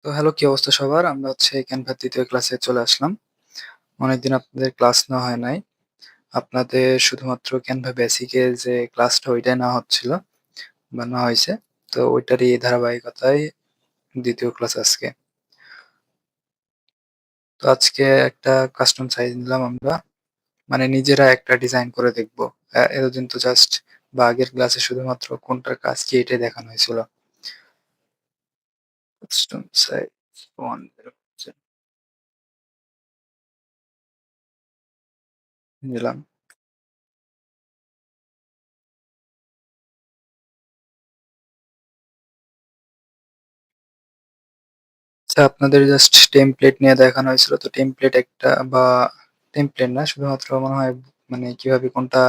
তো হ্যালো, কি অবস্থা সবার? আমরা হচ্ছে ক্যানভার ২য় ক্লাসে চলে আসলাম। অনেকদিন আপনাদের ক্লাস নেওয়া হয় নাই। আপনাদের শুধুমাত্র ক্যানভা বেসিক এর যে ক্লাসটা ওইটাই নেওয়া হচ্ছিল বা নেওয়া হইছে। তো ওইটারই ধারাবাহিকতায় ২য় ক্লাস আজকে। তো আজকে একটা কাস্টম সাইজ নিলাম আমরা। মানে নিজেরা একটা ডিজাইন করে দেখব। এতদিন তো জাস্ট বা আগের ক্লাসে শুধুমাত্র কোনটার কাজ কি এটাই দেখানো হয়েছিল। কাস্টম সাইজ 1 নিলাম। আচ্ছা, আপনাদের জাস্ট টেমপ্লেট নিয়ে দেখানো হয়েছিল। তো টেমপ্লেট একটা বা টেমপ্লেট না, শুধুমাত্র মনে হয় মানে কিভাবে কোনটা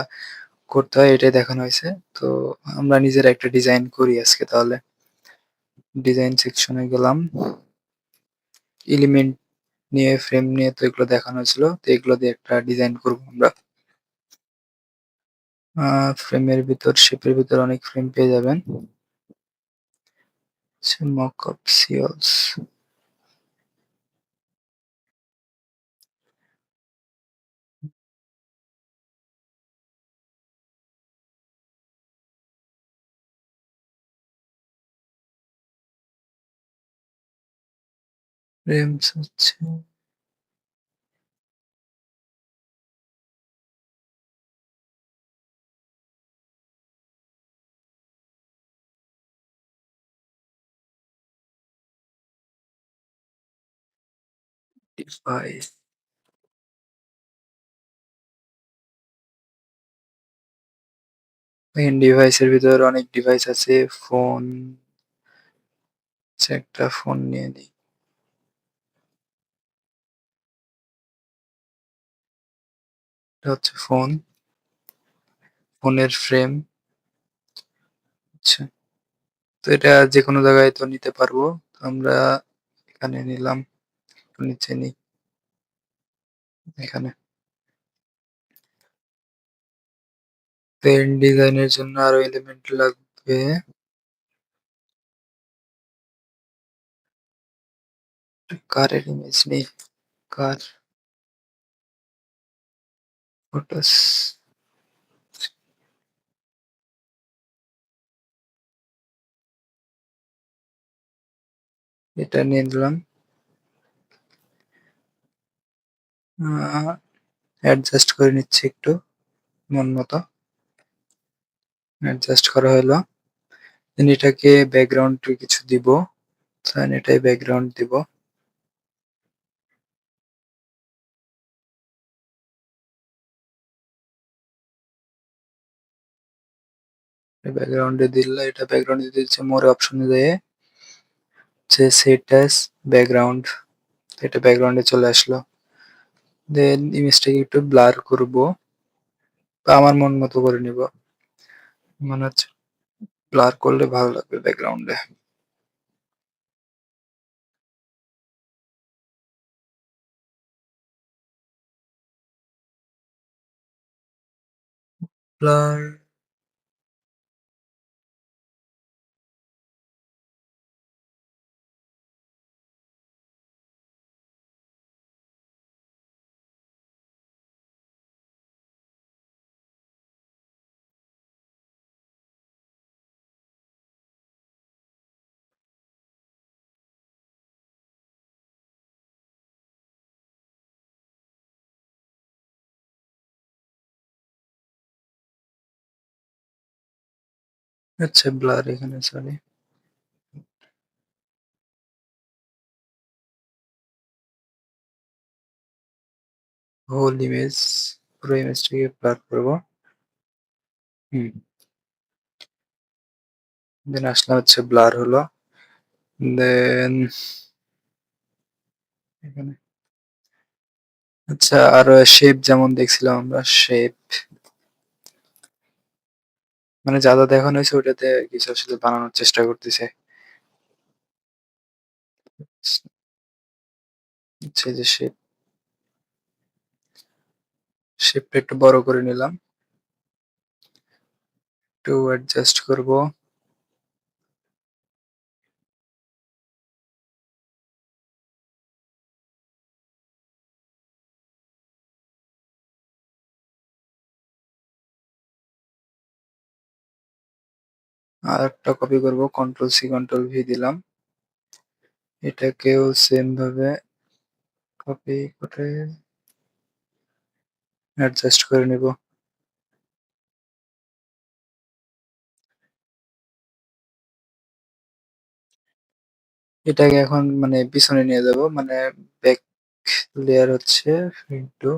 করতে হয় এটাই দেখানো হয়েছে। তো আমরা নিজেরা একটা ডিজাইন করি আজকে তাহলে। ডিজাইন সেকশনে গেলাম। এলিমেন্ট নিয়ে, ফ্রেম নিয়ে তো এগুলো দেখানো হয়েছিল। তো এগুলো দিয়ে একটা ডিজাইন করব আমরা। ফ্রেমের ভিতর, শেপের ভিতর অনেক ফ্রেম পেয়ে যাবেন। আচ্ছা, মক-আপ সিওলস। ফ্রেমস হচ্ছে ডিভাইস। দেখেন ডিভাইসের ভিতর অনেক ডিভাইস আছে। ফোন, আচ্ছা একটা ফোন নিয়ে নিই। এটা হচ্ছে ফোন, ফোনের ফ্রেম। আচ্ছা, তো এটা যেকোনো জায়গায় তো নিতে পারবো। তো আমরা এখানে নিলাম, একটু নিচে নিই, এখানে। পেন ডিজাইনের জন্য আরো এলিমেন্ট লাগবে। কারের ইমেজ নেই, কার ফটোস। এটা নিয়ে নিলাম। অ্যাডজাস্ট করে নিচ্ছি একটু মন মতো। অ্যাডজাস্ট করা হলো। দেন এটাকে ব্যাকগ্রাউন্ড কিছু দিব। দেন এটাই ব্যাকগ্রাউন্ড দিব। ব্যাকগ্রাউন্ডে দিলে এটা ব্যাকগ্রাউন্ড দিতে হচ্ছে মোর অপশনে যেয়ে যে সেট অ্যাজ ব্যাকগ্রাউন্ড, এটা ব্যাকগ্রাউন্ডে চলে আসলো। দেন ইমেজটাকে একটু ব্লার করব বা আমার মন মতো করে নিব। মনে হচ্ছে ব্লার করলে ভালো লাগবে ব্যাকগ্রাউন্ডে। ব্লার। আচ্ছা, ব্লার এখানে সরি। হোল ইমেজ, পুরো ইমেজটাকে ব্লার করব। হুম। দেন আসলে হচ্ছে ব্লার হলো। দেন এখানে আচ্ছা, আর শেপ যেমন দেখছিলাম আমরা, শেপ মানে যা যা দেখানো হয়েছে ওটাতে কিছু আসলে বানানোর চেষ্টা করতেছে। আচ্ছা, এই যে শেপ, শেপটা একটু বড় করে নিলাম, একটু অ্যাডজাস্ট করব। আরেকটা কপি করব, কন্ট্রোল সি কন্ট্রোল ভি দিলাম। এটাকেও সেম ভাবে কপি করে অ্যাডজাস্ট করে নিব। এটাকে এখন মানে পিছনে নিয়ে যাব, মানে ব্যাক লেয়ার হচ্ছে ইন্টু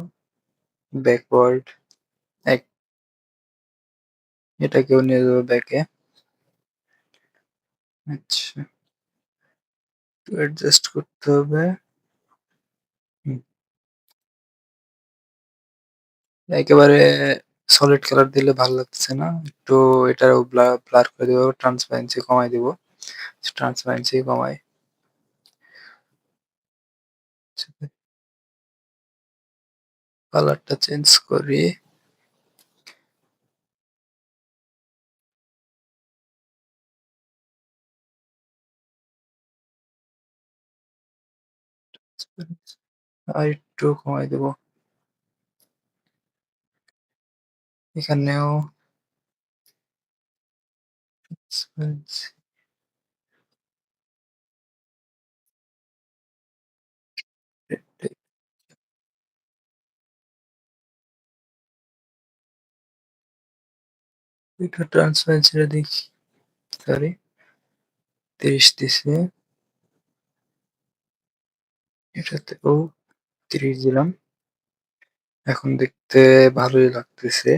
ব্যাকওয়ার্ড এক, এটাকেও নিয়ে যাব ব্যাকে। আচ্ছা, অ্যাডজাস্ট করতে হবে। হুম, একেবারে সলিড কালার দিলে ভালো লাগছে না, একটু এটাও ব্লার করে দেবো, ট্রান্সপারেন্সি কমাই দিব, ট্রান্সপারেন্সি কমাই। কালারটা চেঞ্জ করি। আর একটু কমাই দেবো, এখানেও transparency, এটা ট্রান্সপারেন্সিটা দেখি, সরি 30 দিছে, এটাতেও 30 দিলাম। এখন দেখতে ভালোই লাগতেছে।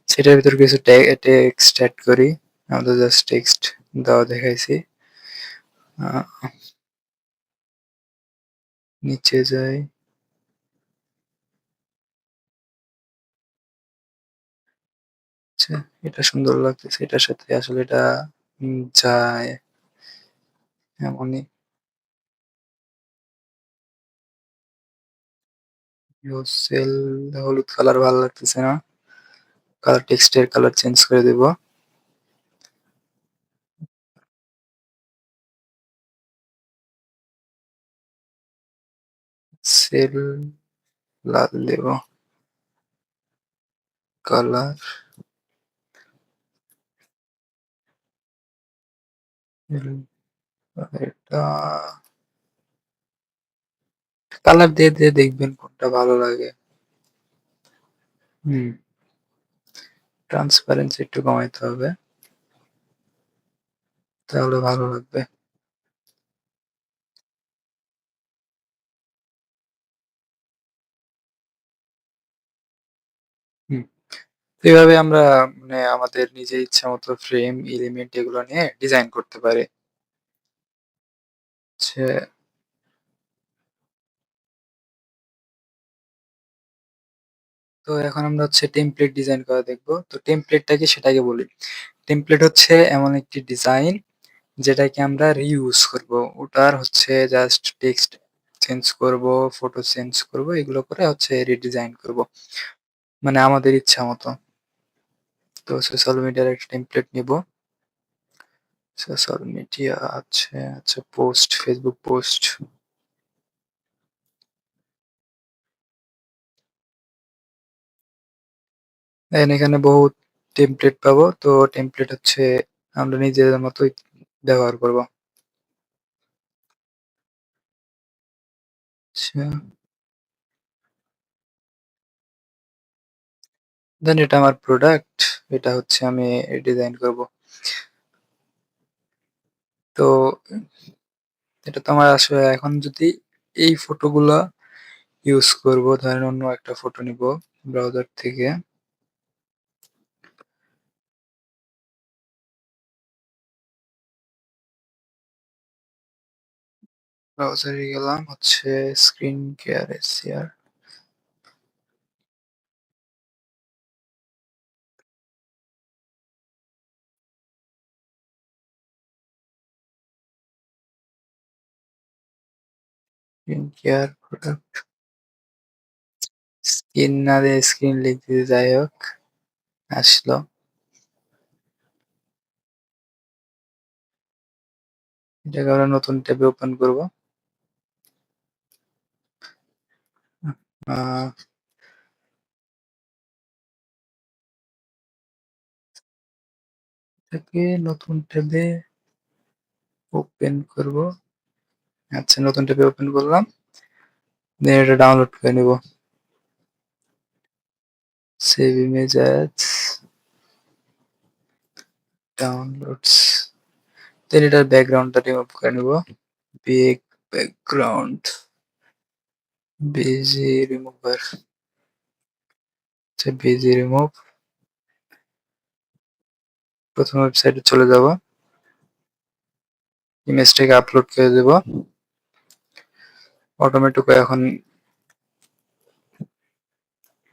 সেটার ভিতর কিছু টেক্সট অ্যাড করি, আমরা জাস্ট টেক্সট দেওয়া দেখাইছি। নিচে যাই, আচ্ছা এটা সুন্দর লাগতেছে, এটার সাথে আসলে এটা যায় এমনই। সেল হলুদ কালার ভালো লাগতেছে না, কালার টেক্সটের কালার চেঞ্জ করে দেব। সেল লাল দেব, কালার এটা কালার দিয়ে দিয়ে দেখবেন কোনটা ভালো লাগে। হুম, ট্রান্সপারেন্সি একটু কমাইতে হবে, তাহলে ভালো লাগবে। হুম, এভাবে আমরা মানে আমাদের নিজের ইচ্ছা মতো ফ্রেম এলিমেন্ট এগুলো নিয়ে ডিজাইন করতে পারি। হচ্ছে, তো এখন আমরা হচ্ছে টেমপ্লেট ডিজাইন করা দেখবো। তো টেমপ্লেটটা কি সেটাকে বলি। টেমপ্লেট হচ্ছে এমন একটি ডিজাইন যেটাকে আমরা রিইউজ করব। ওটার হচ্ছে জাস্ট টেক্সট চেঞ্জ করব, ফটো চেঞ্জ করব, এগুলো করে হচ্ছে রিডিজাইন করব। মানে আমাদের ইচ্ছা মতো। তো সোশ্যাল মিডিয়ার একটা টেমপ্লেট নিব। সোশ্যাল মিডিয়া আছে, আচ্ছা পোস্ট, ফেসবুক পোস্ট। দেন এখানে বহুত টেমপ্লেট পাবো। তো টেমপ্লেট হচ্ছে আমরা নিজেদের মতোই ব্যবহার করব। আচ্ছা, দেন এটা আমার প্রোডাক্ট, এটা হচ্ছে আমি ডিজাইন করব। তো এটা তো আমার আসলে এখন যদি এই ফটোগুলা ইউজ করব, ধরেন অন্য একটা ফটো নিব ব্রাউজার থেকে, ব্রাউজারে গেলাম, হচ্ছে screen care ACR, screen care product, screen না দিয়ে স্ক্রিন লিখতে, যাই হোক আসলো। এটাকে আমরা নতুন ট্যাবে ওপেন করব। আহ, এটাকে নতুন ট্যাবে ওপেন করব। আচ্ছা, নতুন ট্যাবে ওপেন করলাম। দেন এটা ডাউনলোড করে নিব। Save image as downloads. Then এটার ব্যাকগ্রাউন্ডটা রিমুভ করে নিব। Big background BG remover. আচ্ছা, বিজি রিমুভ। প্রথম ওয়েবসাইটে চলে যাব। ইমেজটাকে আপলোড করে দেব। অটোমেটিক এখন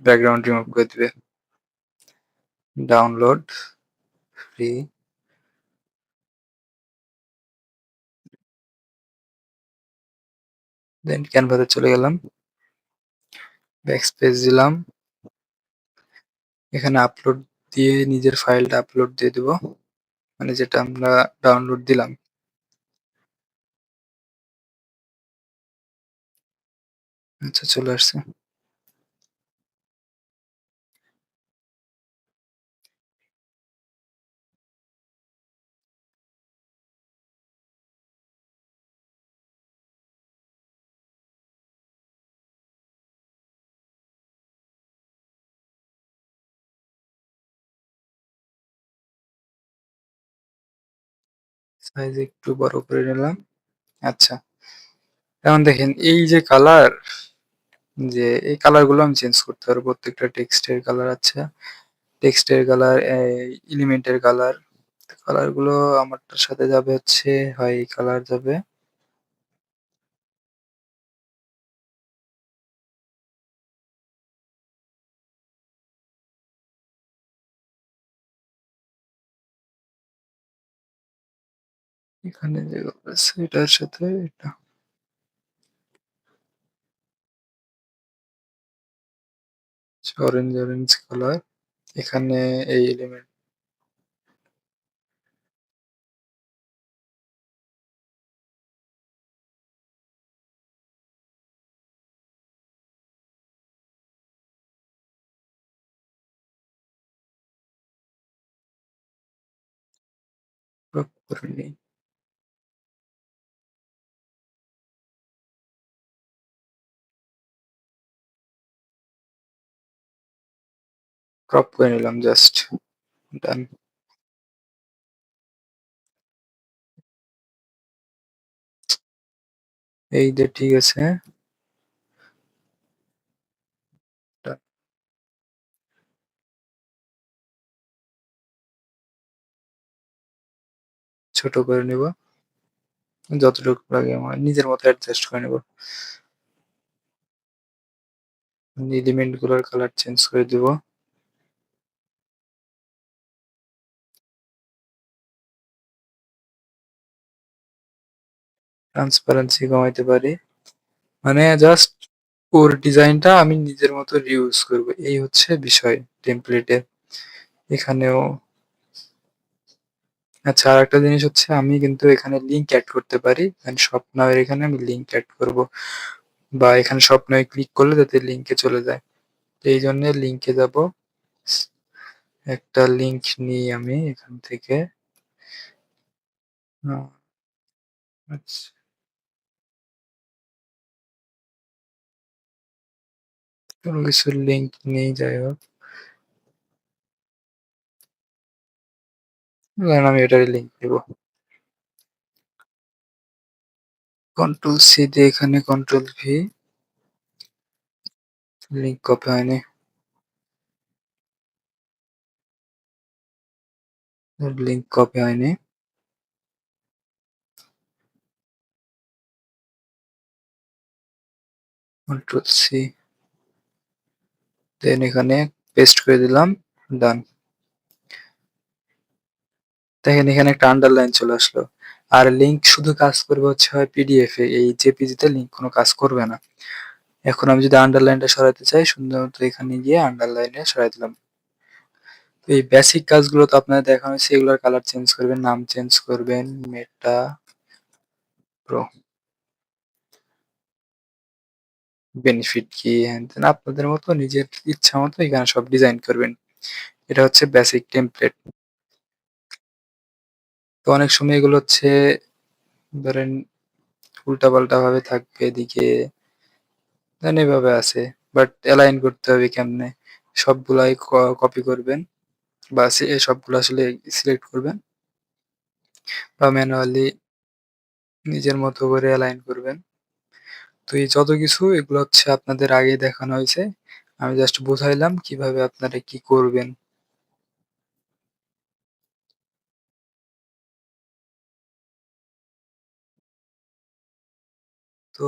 ব্যাকগ্রাউন্ড রিমুভ করে দিবে। Download free. দেন ক্যানভাতে চলে গেলাম। ব্যাকস্পেস দিলাম। এখানে আপলোড দিয়ে নিজের ফাইলটা আপলোড দিয়ে দেব, মানে যেটা আমরা ডাউনলোড দিলাম। আচ্ছা, চলে আসছে। সাইজ একটু বড় করে নিলাম। আচ্ছা, এখন দেখেন এই যে কালার, যে এই কালার গুলো আমি চেঞ্জ করতে পারবো। প্রত্যেকটা টেক্সটের কালার আছে, টেক্সটের কালার, এলিমেন্টের কালার। কালার গুলো আমারটার সাথে যাবে হচ্ছে, হয় এই কালার যাবে। এখানে যে আছে এটার সাথে এটা অরেঞ্জ অরেঞ্জ কালার। এখানে এই এলিমেন্ট করে নিই। ক্রপ করে নিলাম জাস্ট। ডান। এই যে ঠিক আছে। done। ছোট করে নিব, যতটুকু লাগে আমার নিজের মতো অ্যাডজাস্ট করে নেব। এলিমেন্ট গুলোর কালার চেঞ্জ করে দিব। ট্রান্সপারেন্সি কমাইতে পারি, মানে জাস্ট ওর ডিজাইনটা আমি নিজের মতো রিউজ করব, এই হচ্ছে বিষয় টেমপ্লেটে। এখানেও আচ্ছা, আর একটা জিনিস হচ্ছে আমি কিন্তু এখানে লিংক অ্যাড করতে পারি। স্বপ্নাওয়ের এখানে আমি লিংক অ্যাড করব, বা এখানে স্বপ্নায় ক্লিক করলে যাতে লিংকে চলে যায়। এই জন্য লিংকে যাব। একটা লিংক নিই আমি এখান থেকে। আচ্ছা, কোনো কিছুর লিংক নেই, যাই হোক। ধরেন আমি এটারই লিংক দেব। কন্ট্রোল সি দিয়ে এখানে কন্ট্রোল ভি। লিংক কপি হয়নি, লিংক কপি হয়নি। কন্ট্রোল সি, দেন এখানে পেস্ট করে দিলাম। ডান। দেখেন এখানে একটা আন্ডারলাইন চলে আসলো। আর লিংক শুধু কাজ করবে হচ্ছে হয় পিডিএফ এ, এই জেপিজি তে লিংক কোনো কাজ করবে না। এখন আমি যদি আন্ডারলাইনটা সরাতে চাই, সুন্দর মতো এখানে গিয়ে আন্ডারলাইনে সরাই দিলাম। তো এই বেসিক কাজগুলো তো আপনাদের দেখানো হয়েছে, এগুলোর কালার চেঞ্জ করবেন, নাম চেঞ্জ করবেন, মেটা প্রো, বেনিফিট কি, হ্যান ত্যান আপনাদের মতো নিজের ইচ্ছা মতো এখানে সব ডিজাইন করবেন। এটা হচ্ছে বেসিক টেমপ্লেট। তো অনেক সময় এগুলো হচ্ছে ধরেন উল্টাপাল্টা ভাবে থাকবে এদিকে, দেন এভাবে আছে। বাট অ্যালাইন করতে হবে কেমনে? সবগুলাই কপি করবেন বা সবগুলো আসলে সিলেক্ট করবেন বা ম্যানুয়ালি নিজের মতো করে অ্যালাইন করবেন। তো এই যত কিছু এগুলো হচ্ছে আপনাদের আগেই দেখানো হয়েছে। আমি জাস্ট বুঝাইলাম কিভাবে আপনারা কি করবেন। তো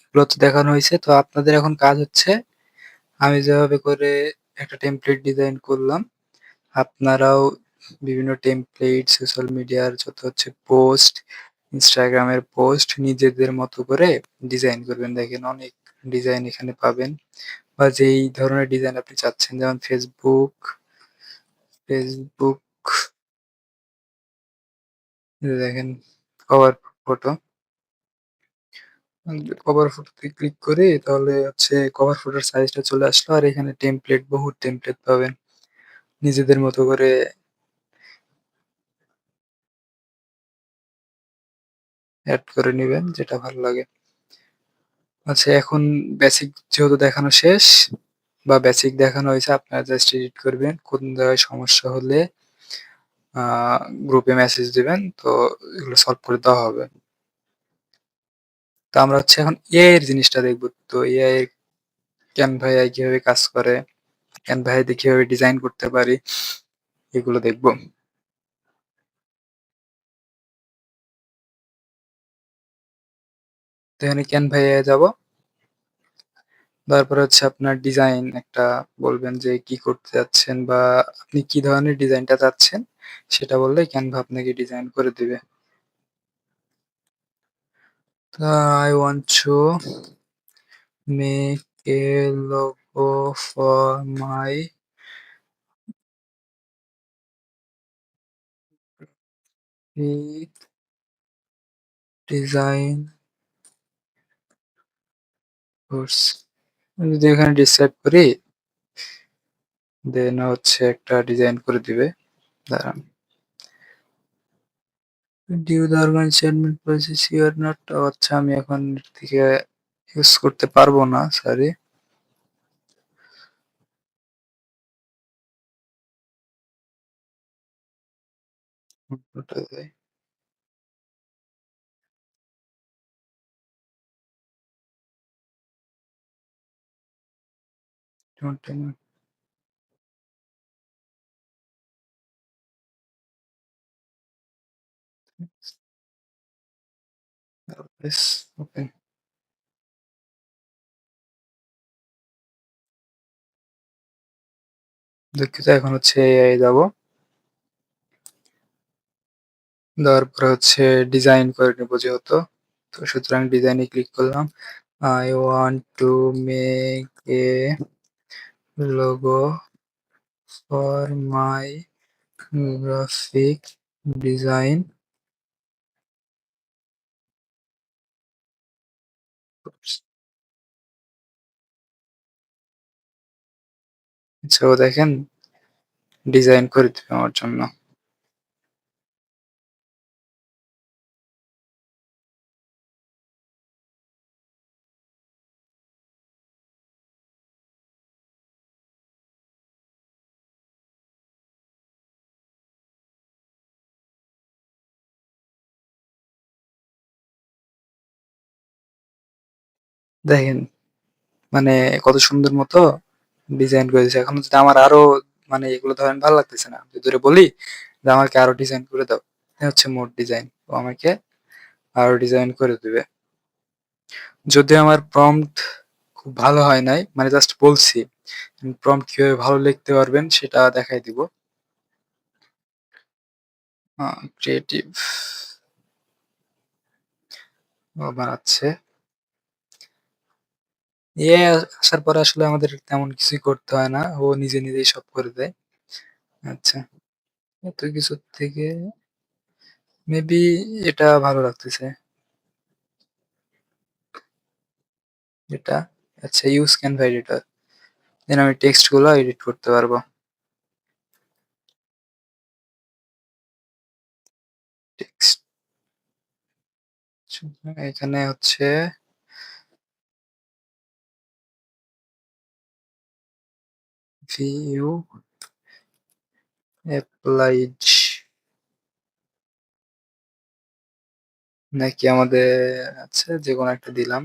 এগুলো তো দেখানো হইছে। তো আপনাদের এখন কাজ হচ্ছে আমি যেভাবে করে একটা টেমপ্লেট ডিজাইন করলাম, আপনারাও বিভিন্ন টেমপ্লেট, সোশ্যাল মিডিয়ার যত হচ্ছে পোস্ট, Instagram এর পোস্ট নিজেদের মতো করে ডিজাইন করবেন। দেখেন অনেক ডিজাইন এখানে পাবেন বা যেই ধরনের ডিজাইন আপনি চাচ্ছেন যেমন ফেসবুক এই যে দেখেন কভার ফটো। কভার ফটোতে ক্লিক করে তাহলে হচ্ছে কভার ফটোর সাইজটা চলে আসলো আর এখানে টেমপ্লেট বহুত টেমপ্লেট পাবেন। নিজেদের মতো করে এড করে নিবেন যেটা ভালো লাগে। আচ্ছা এখন বেসিক যেহেতু দেখানো শেষ বা বেসিক দেখানো হয়েছে আপনারা জাস্ট এডিট করবেন। কোন জায়গায় সমস্যা হলে আ গ্রুপে মেসেজ দিবেন। তো এগুলো সলভ করে দেওয়া হবে। তো আমরা হচ্ছে এখন এআই এর জিনিসটা দেখব। তো এআই Canva এআই কিভাবে কাজ করে, Canva এ দিয়ে কিভাবে ডিজাইন করতে পারি এগুলো দেখব। তো এখানে Canva এ যাব। তারপরে হচ্ছে আপনার ডিজাইন একটা বলবেন যে কি করতে চাচ্ছেন বা আপনি কি ধরনের ডিজাইনটা চাচ্ছেন সেটা বললেই Canva আপনাকে ডিজাইন করে দিবে। তো I want to make a logo for my graphic design course. আমি যদি এখানে ডিসক্রাইব করি দেন হচ্ছে একটা ডিজাইন করে দিবে। দাঁড়ান। Due the organization process you are not আচ্ছা আমি এখন এর থেকে ইউজ করতে পারবো না, সরি। ওটা যাই, continue, yes, ওকে। দুঃখিত এখন হচ্ছে এআই যাবো। দেওয়ার পরে হচ্ছে ডিজাইন করে নেবো যেহেতু। তো সুতরাং ডিজাইনে ক্লিক করলাম। I want to make a logo for my graphic design course. আচ্ছা ও দেখেন ডিজাইন করে দিবে আমার জন্য। দেখেন মানে কত সুন্দর মতো ডিজাইন করে দিছে। এখন যদি আমার আরো মানে এগুলো ধরেন ভালো লাগতেছে না। যদি ওরে বলি যে আমাকে আরো ডিজাইন করে দাও। এ হচ্ছে মোর ডিজাইন। ও আমাকে আরো ডিজাইন করে দিবে। যদিও আমার প্রম্পট খুব ভালো হয় নাই। মানে জাস্ট বলছি। প্রম্পট কিভাবে ভালো লিখতে পারবেন সেটা দেখাই দিব। ক্রিয়েটিভ ও বানাচ্ছে। এআই আসার পরে আসলে আমাদের তেমন কিছুই করতে হয় না। ও নিজে নিজেই সব করে দেয়। আচ্ছা। এত কিছুর থেকে মেবি এটা ভালো লাগতেছে। এটা আচ্ছা ইউজ ক্যানভা এডিটর। দেন আমি টেক্সট গুলো এডিট করতে পারবো। টেক্সট এখানে হচ্ছে ভিউ অ্যাপ্লাইড নাকি আমাদের আচ্ছা যে কোনো একটা দিলাম।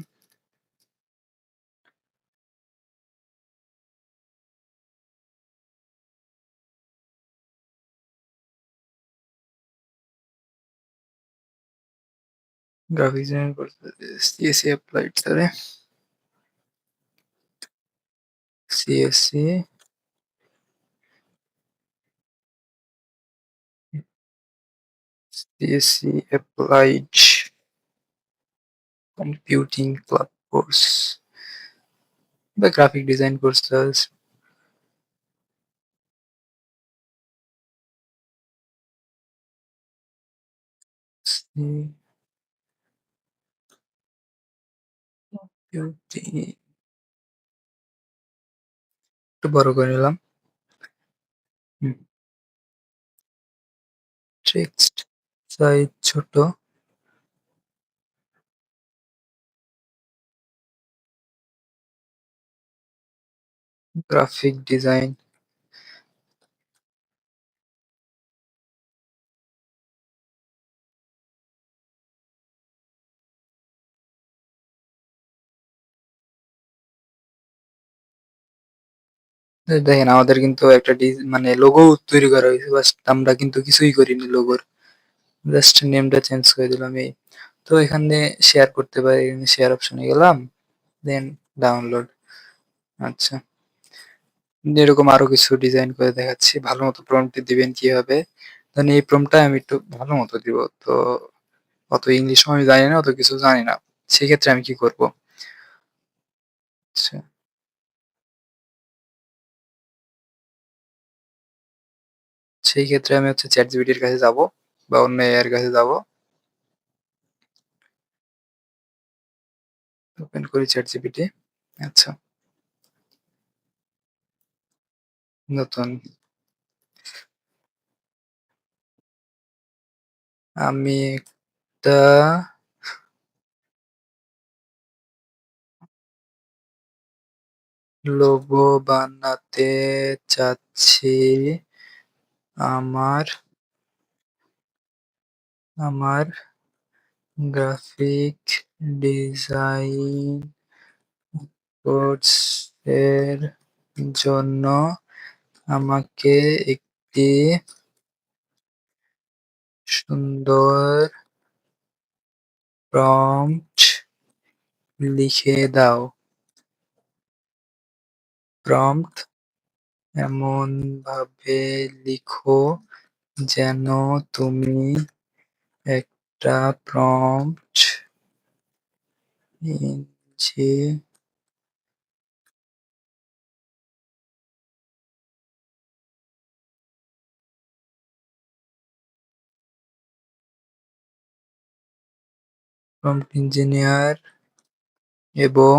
গ্রাফিক্স ডিজাইন করতে CSC applied sorry CSC CSC applied computing club course বা গ্রাফিক ডিজাইন কোর্স একটু বড় করে নিলাম। টেক্সট সাইজ ছোট। গ্রাফিক ডিজাইন দেখেন আমাদের কিন্তু একটা মানে লোগো তৈরি করা হয়েছে, বাট আমরা কিন্তু কিছুই করিনি লোগোর, জাস্ট নেমটা চেঞ্জ করে দিলাম এই। তো এখানে শেয়ার করতে পারি, শেয়ার অপশনে গেলাম, দেন ডাউনলোড। আচ্ছা, এরকম আরো কিছু ডিজাইন করে দেখাচ্ছি, ভালো মতো প্রম্পট দিবেন কিভাবে। ধরেন এই প্রম্পটটা আমি একটু ভালো মতো দিব, তো অত ইংলিশ আমি জানি না, অত কিছু জানি না, সেক্ষেত্রে আমি কি করব? আচ্ছা, সেই ক্ষেত্রে আমি হচ্ছে চ্যাট জিপিটির কাছে যাব বা অন্য এআই এর কাছে যাব। ওপেন করি চ্যাট জিপিটি। আচ্ছা, নতুন আমি একটা লোগো বানাতে চাচ্ছি। আমার আমার গ্রাফিক ডিজাইন কোর্সের জন্য আমাকে একটি সুন্দর প্রম্পট লিখে দাও। প্রম্পট এমনভাবে লিখো যেন তুমি একটা প্রম্পট ইঞ্জি প্রম্পট ইঞ্জিনিয়ার এবং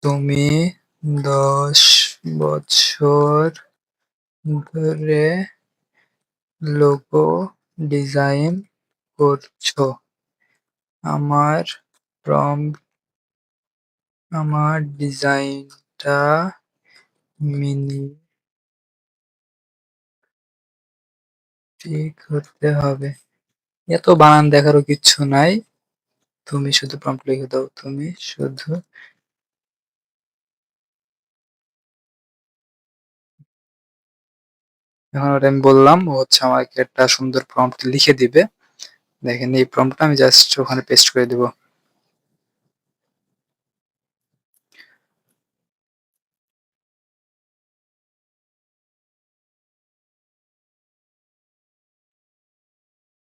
তুমি 10 বছর ধরে লোগো ডিজাইন করছো। আমার প্রম্পট আমার ডিজাইনটা ঠিক হতে হবে। এত বানান দেখারও কিচ্ছু নাই, তুমি শুধু প্রম্পট লিখে দাও, তুমি শুধু। এখন ওটা আমি বললাম, ও হচ্ছে আমাকে একটা সুন্দর প্রম্পট লিখে দিবে। দেখেন এই প্রম্পটটা আমি জাস্ট ওখানে পেস্ট করে দিব।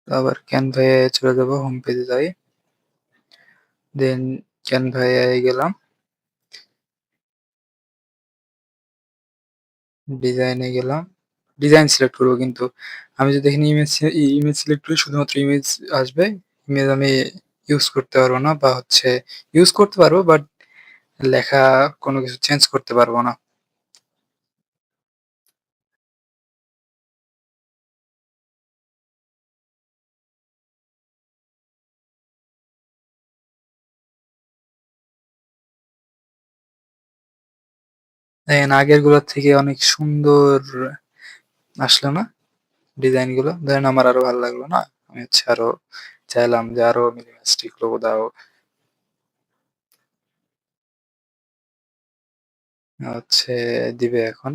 তো আবার ক্যানভায় চলে যাব, হোম পেজে যাই, দেন ক্যানভায় গেলাম, ডিজাইনে গেলাম, ডিজাইন সিলেক্ট করবো। কিন্তু আমি যদি এখানে ইমেজ ইমেজ সিলেক্ট করি, শুধুমাত্র ইমেজ আসবে, ইমেজ আমি ইউজ করতে পারবো না, বা হচ্ছে ইউজ করতে পারবো বাট লেখা কোনো কিছু চেঞ্জ করতে পারবো না। দেখেন আগের গুলোর থেকে অনেক সুন্দর আসলো না ডিজাইন গুলো? ধরেন আমার আরো ভালো লাগলো না? আমি হচ্ছে আরো চাইলাম যে আরো মিনিমালিস্টিক লোগো দাও। হচ্ছে দিবে এখন।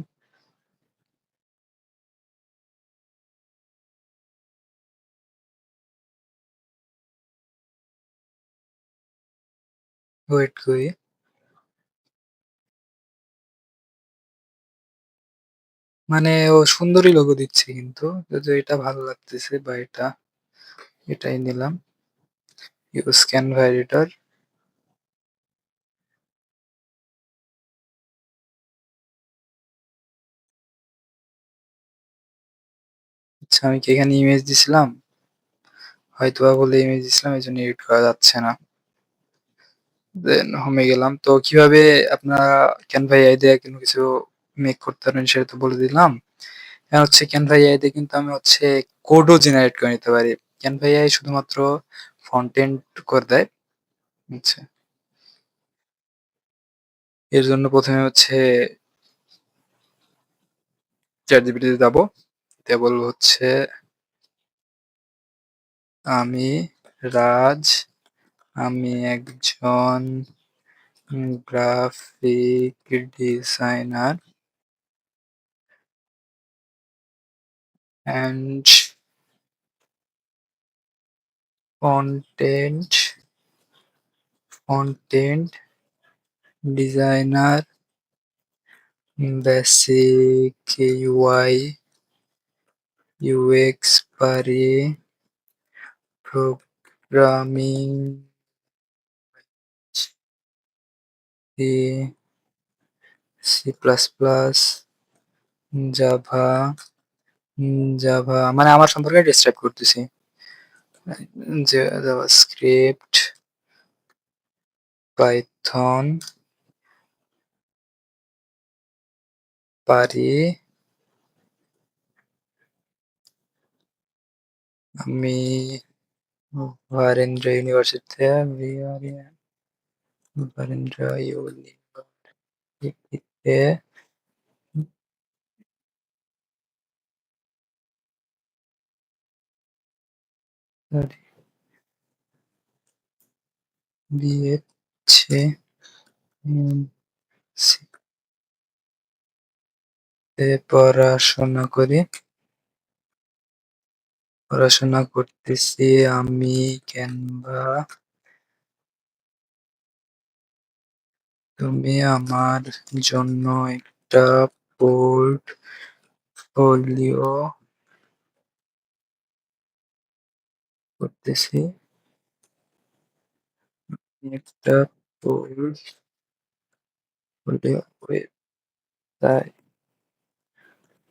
ওয়েট করি। মানে ও সুন্দরই লোগো দিচ্ছে কিন্তু। যদি এটা ভালো লাগতেছে বা এটাই নিলাম। Use Canva editor. আচ্ছা আমি কি এখানে ইমেজ দিছিলাম? হয়তোবা ভুলে ইমেজ দিছিলাম এজন্য এডিট করা যাচ্ছে না। দেন হোমে গেলাম। তো কিভাবে আপনারা ক্যানভা এআই দিয়ে কোনো কিছু মেক করতে পারেন সেটা তো বলে দিলাম। এখন হচ্ছে ক্যানভা এআই দিয়ে কিন্তু আমি হচ্ছে কোডও জেনারেট করে নিতে পারি। ক্যানভা এআই শুধুমাত্র ফ্রন্ট এন্ড করে দেয়। আচ্ছা। এর জন্য ১ম এ হচ্ছে ChatGPT তে যাবো। দিয়ে বলবো হচ্ছে আমি রাজ, আমি একজন graphic designer and content content designer basic UI UX পারি, programming C, C plus plus, Java, Java মানে আমার সম্পর্কে ডেসক্রাইব করতেছি। যে জাভাস্ক্রিপ্ট, পাইথন পারি, আমি ভারেন্দ্র ইউনিভার্সিটিতে ভারেন্দ্র ইউনিভার্সিটিতে বিএসসি তে পড়াশোনা করতেছি আমি ক্যানভা। তুমি আমার জন্য একটা পোর্টফোলিও করতেছি। একটা পোর্টফোলিও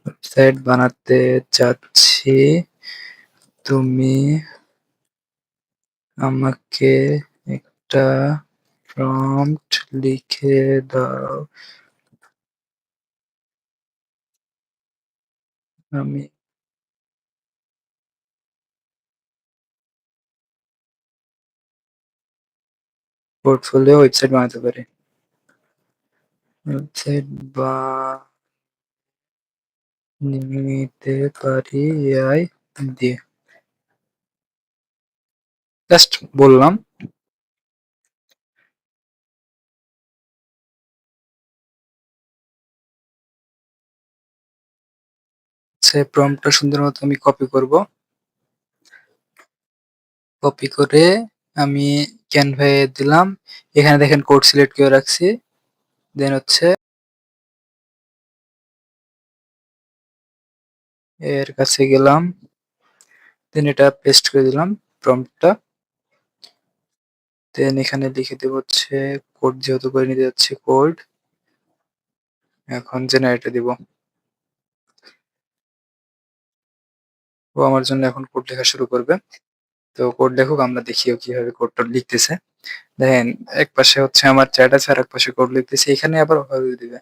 ওয়েবসাইট বানাতে চাচ্ছি। তুমি আমাকে একটা প্রম্পট লিখে দাও। আমি পোর্টফোলিও ওয়েবসাইট বানাতে পারি। ওয়েবসাইট বানিতে পারি এআই দিয়ে। জাস্ট বললাম। সে প্রম্পটটা সুন্দর মতো আমি কপি করব। কপি করে আমি ক্যানভায় দিলাম। এখানে দেখেন কোড সিলেক্ট করে রাখছি। দেন হচ্ছে এর কাছে গেলাম। দেন এটা পেস্ট করে দিলাম প্রম্পটটা। দেন এখানে লিখে দেব হচ্ছে কোড যেহেতু করে নিতে যাচ্ছি কোড। এখন জেনারেটর দিব। ও আমার জন্য এখন কোড লেখা শুরু করবে। তো কোড লেখুক আমরা দেখিও কিভাবে কোডটা লিখতেছে। দেখেন একপাশে হচ্ছে আমার চ্যাট আছে আর একপাশে কোড লিখতেছি। এখানে আবার ওভাবে দিবে।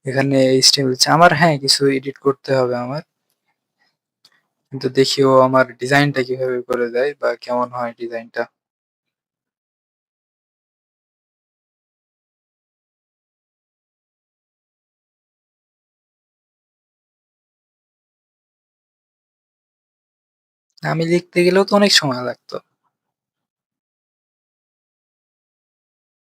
এখানে এইচটিএমএল দিচ্ছে। আমার হ্যাঁ কিছু এডিট করতে হবে আমার। কিন্তু দেখি ও আমার ডিজাইনটা কিভাবে করে দেয় বা কেমন হয় ডিজাইনটা। আমি লিখতে গেলেও তো অনেক সময় লাগতো।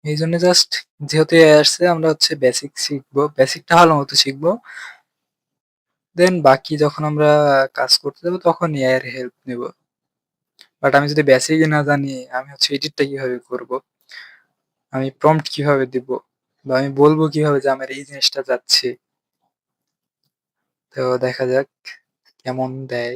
এইজন্য জাস্ট যেহেতু এআই আসছে আমরা হচ্ছে বেসিক শিখবো। বেসিকটা ভালোমতো শিখবো। দেন বাকি যখন আমরা কাজ করতে যাবো তখন এআই এর হেল্প নিবো। বাট আমি যদি বেসিকই না জানি আমি হচ্ছে এডিটটা কিভাবে করব? আমি প্রম্পট কিভাবে দিব? বা আমি বলবো কিভাবে যে আমার এই জিনিসটা চাচ্ছি? তো দেখা যাক কেমন দেয়।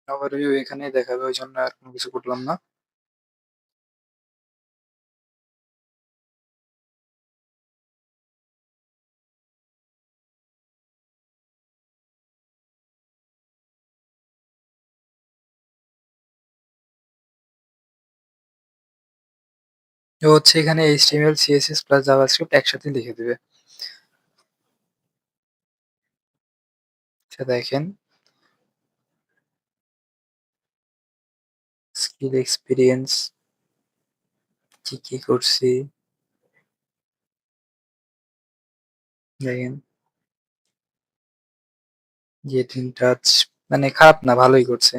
ওভারভিউ এখানেই দেখাবে ওইজন্য আর কোনো কিছু করলাম না। তো হচ্ছে এখানে HTML, CSS প্লাস জাভাস্ক্রিপ্ট একসাথে লিখে দিবে। আচ্ছা দেখেন স্কিল এক্সপেরিয়েন্স কি করছি দেখেন গেট ইন টাচ মানে খারাপ না ভালোই করছে।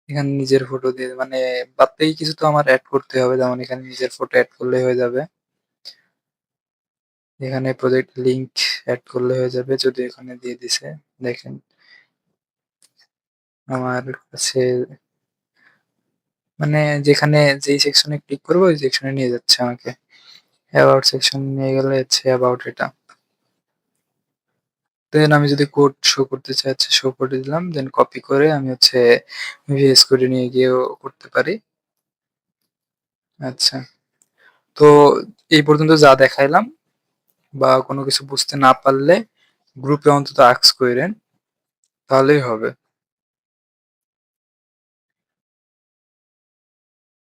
এখানে নিজের ফটো দিয়ে মানে বাদ-বাকি কিছু তো আমার এড করতে হবে। যেমন এখানে নিজের ফটো এড করলেই হয়ে যাবে। এখানে প্রজেক্ট লিংক এড করলে হয়ে যাবে যদি এখানে দিয়ে দিছে। দেখেন আমার কাছে মানে যেখানে যেই সেকশনে ক্লিক করবো ওই সেকশনে নিয়ে যাচ্ছে আমাকে। অ্যাবাউট সেকশন নিয়ে গেলে হচ্ছে অ্যাবাউট এটা। দেন আমি যদি কোড শো করতে চাই হচ্ছে শো করে দিলাম। দেন কপি করে আমি হচ্ছে VS কোডে নিয়ে গিয়েও করতে পারি। আচ্ছা। তো এই পর্যন্ত যা দেখাইলাম বা কোনো কিছু বুঝতে না পারলে গ্রুপে অন্তত আস্ক কইরেন তাহলেই হবে।